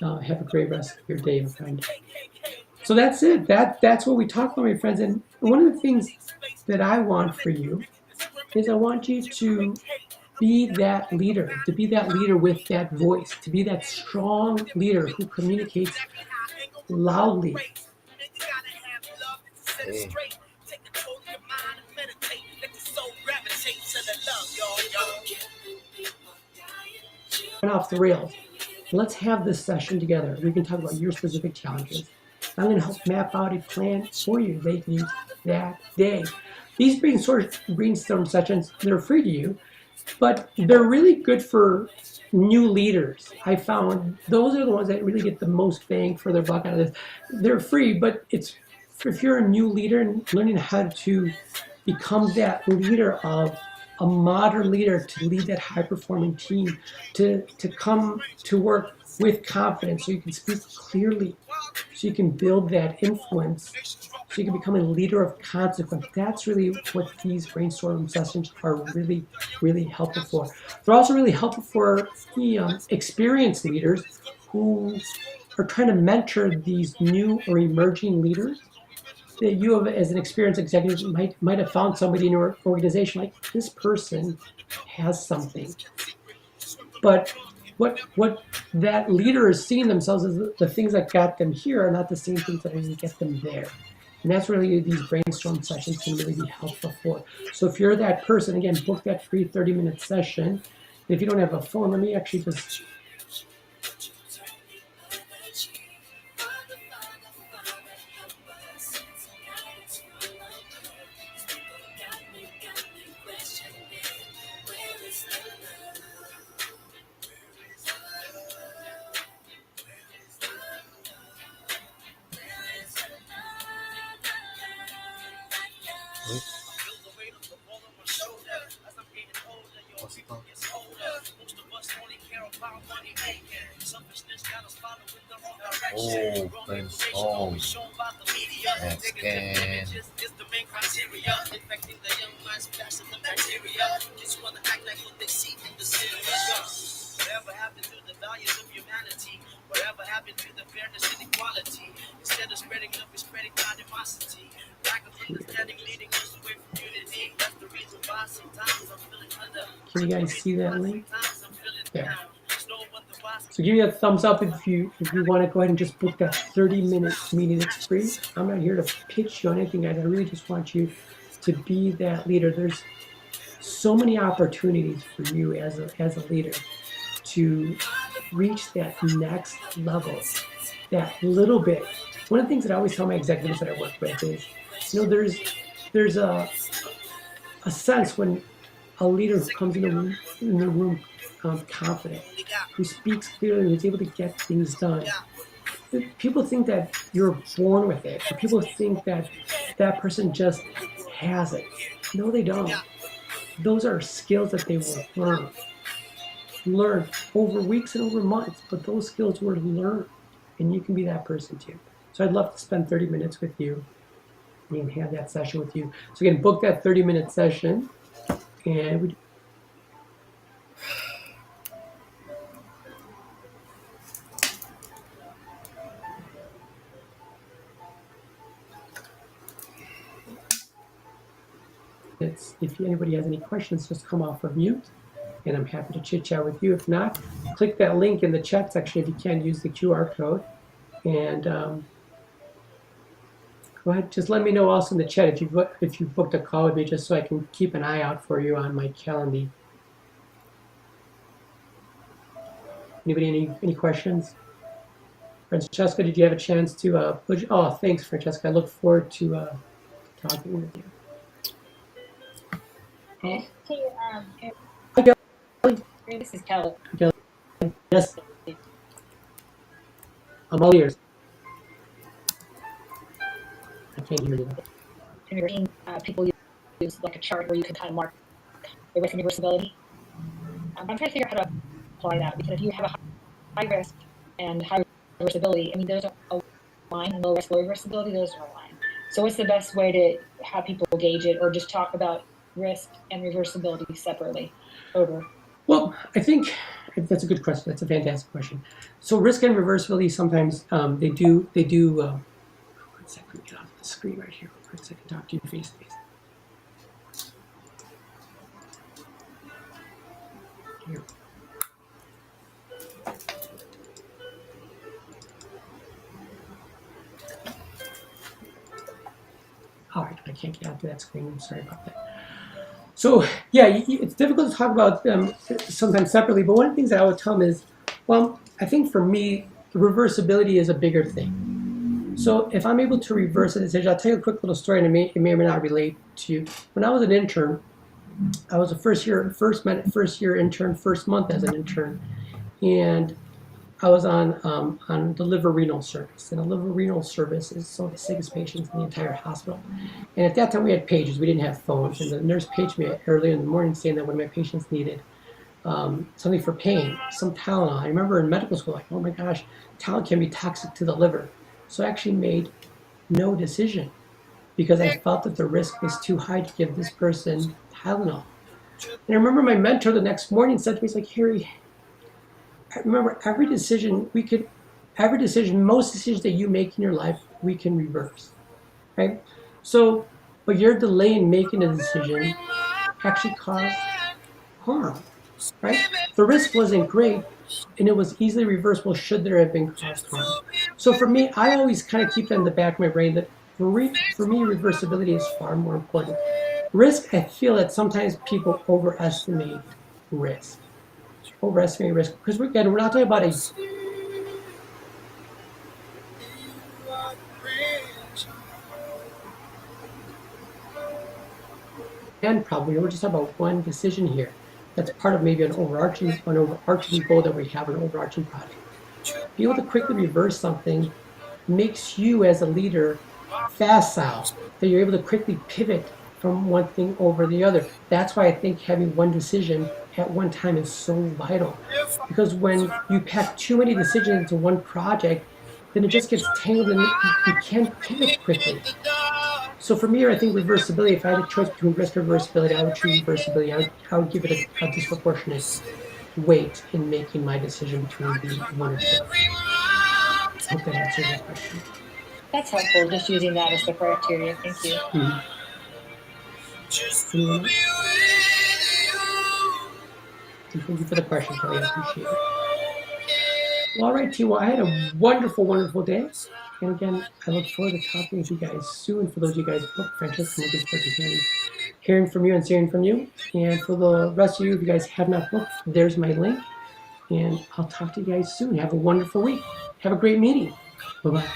Have a great rest of your day, my friend. So that's it. That's what we talk about, my friends. And one of the things that I want for you is I want you to be that leader, to be that leader with that voice, to be that strong leader who communicates loudly. Hey. Off the rails. Let's have this session together. We can talk about your specific challenges. I'm going to help map out a plan for you that you can use that day. These brainstorm sessions, they're free to you, but they're really good for new leaders. I found those are the ones that really get the most bang for their buck out of this. They're free, but it's if you're a new leader and learning how to become that leader of a modern leader, to lead that high performing team, to come to work with confidence so you can speak clearly, so you can build that influence, so you can become a leader of consequence. That's really what these brainstorm sessions are really, really helpful for. They're also really helpful for experienced leaders who are trying to mentor these new or emerging leaders. That you have, as an experienced executive, might have found somebody in your organization like this person has something, but what that leader is seeing themselves as the things that got them here are not the same things that are going to get them there. And that's really these brainstorm sessions can really be helpful for. So if you're that person, again, book that free 30-minute session. And if you don't have a phone, let me actually just Oh, brainstorm. Let's get. Whatever happened to the values of humanity? Whatever happened to the fairness and equality? Instead of spreading love, we're spreading animosity. Lack of understanding leading us away from unity. That's the reason why sometimes I'm feeling under. can you guys see that link? Sometimes I'm feeling There. down. Slow but the boss. So give me a thumbs up if you want to go ahead and just book that 30-minute meeting. It's free. I'm not here to pitch you on anything, guys. I really just want you to be that leader. There's so many opportunities for you as a leader to reach that next level, that little bit. One of the things that I always tell my executives that I work with is, there's a sense when a leader who comes in the room confident, who speaks clearly, who's able to get things done. People think that you're born with it, or people think that that person just has it. No, they don't. Those are skills that they will learn over weeks and over months, but those skills were learned, and you can be that person too. So I'd love to spend 30 minutes with you and have that session with you. So again, book that 30-minute session, and if anybody has any questions, just come off of mute, and I'm happy to chit chat with you. If not, click that link in the chat section if you can. Use the QR code, and go ahead. Just let me know also in the chat if you booked a call with me, just so I can keep an eye out for you on my calendar. Anybody any questions? Francesca, did you have a chance to oh, thanks, Francesca. I look forward to talking with you. Hey, Hi, Kelly. this is Kelly. Yes. I'm all ears. I can't hear you. Have you ever seen people use like a chart where you can kind of mark the risk and reversibility? I'm trying to figure out how to apply that, because if you have a high risk and high reversibility, I mean, those are aligned, and low risk, low reversibility, those are aligned. So what's the best way to have people gauge it, or just talk about risk and reversibility separately? Over. Well, I think That's a good question. That's a fantastic question. So risk and reversibility sometimes they do. One second, let me get off the screen right here. For a second, talk to you face to face. Here. All right, I can't get out to that screen. I'm sorry about that. So yeah, it's difficult to talk about them sometimes separately, but one of the things that I would tell them is, well, I think for me, reversibility is a bigger thing. So if I'm able to reverse a decision, I'll tell you a quick little story, and it may or may not relate to you. When I was an intern, I was a first year intern, first month as an intern, and I was on the liver renal service, and the liver renal service is some of the sickest patients in the entire hospital. And at that time, we had pages. We didn't have phones, and the nurse paged me early in the morning saying that one of my patients needed something for pain, some Tylenol. I remember in medical school, like, oh my gosh, Tylenol can be toxic to the liver. So I actually made no decision because I felt that the risk was too high to give this person Tylenol. And I remember my mentor the next morning said to me, he's like, Harry, remember, most decisions that you make in your life, we can reverse, right? So, but your delay in making a decision actually caused harm, right? The risk wasn't great, and it was easily reversible should there have been caused harm. So for me, I always kind of keep that in the back of my brain that for me, reversibility is far more important. Risk, I feel that sometimes people overestimate risk. Because we're not talking about we're just talking about one decision here. That's part of maybe an overarching goal that we have, an overarching project. Be able to quickly reverse something makes you as a leader facile, that you're able to quickly pivot from one thing over the other. That's why I think having one decision at one time is so vital, because when you pack too many decisions into one project, then it just gets tangled and you can't pivot quickly. So for me, I think reversibility, if I had a choice between risk and reversibility, I would choose reversibility. I would give it a disproportionate weight in making my decision between the one or two. I hope that answers that question. That's helpful, just using that as the criteria. Thank you. Mm-hmm. Thank you for the question, Kelly. I appreciate it. Well, all right, team. Well, I had a wonderful, wonderful day. And again, I look forward to talking with you guys soon. For those of you guys booked, Francesca, I'm looking forward to hearing from you and seeing from you. And for the rest of you, if you guys have not booked, there's my link. And I'll talk to you guys soon. Have a wonderful week. Have a great meeting. Bye-bye.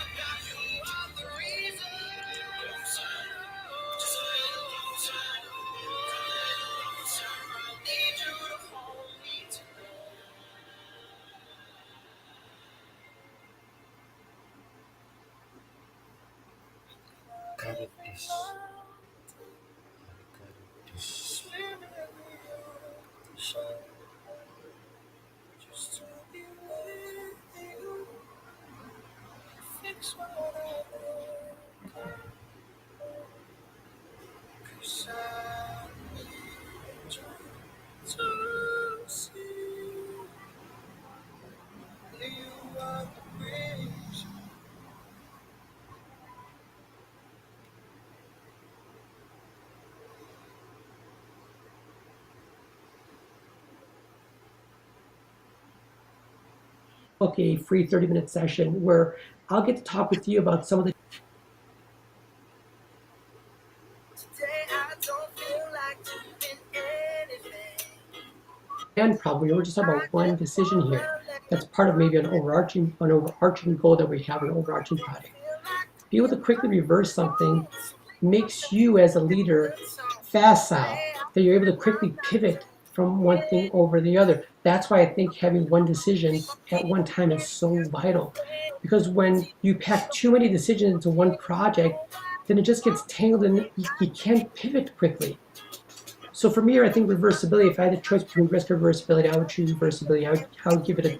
book a free 30-minute session where I'll get to talk with you about some of the and probably we're just talking about one decision here. That's part of maybe an overarching goal that we have, an overarching project. Be able to quickly reverse something makes you as a leader facile, that you're able to quickly pivot from one thing over the other. That's why I think having one decision at one time is so vital, because when you pack too many decisions into one project, then it just gets tangled and you can't pivot quickly. So for me, I think reversibility, if I had a choice between risk or reversibility, I would choose reversibility. I would give it a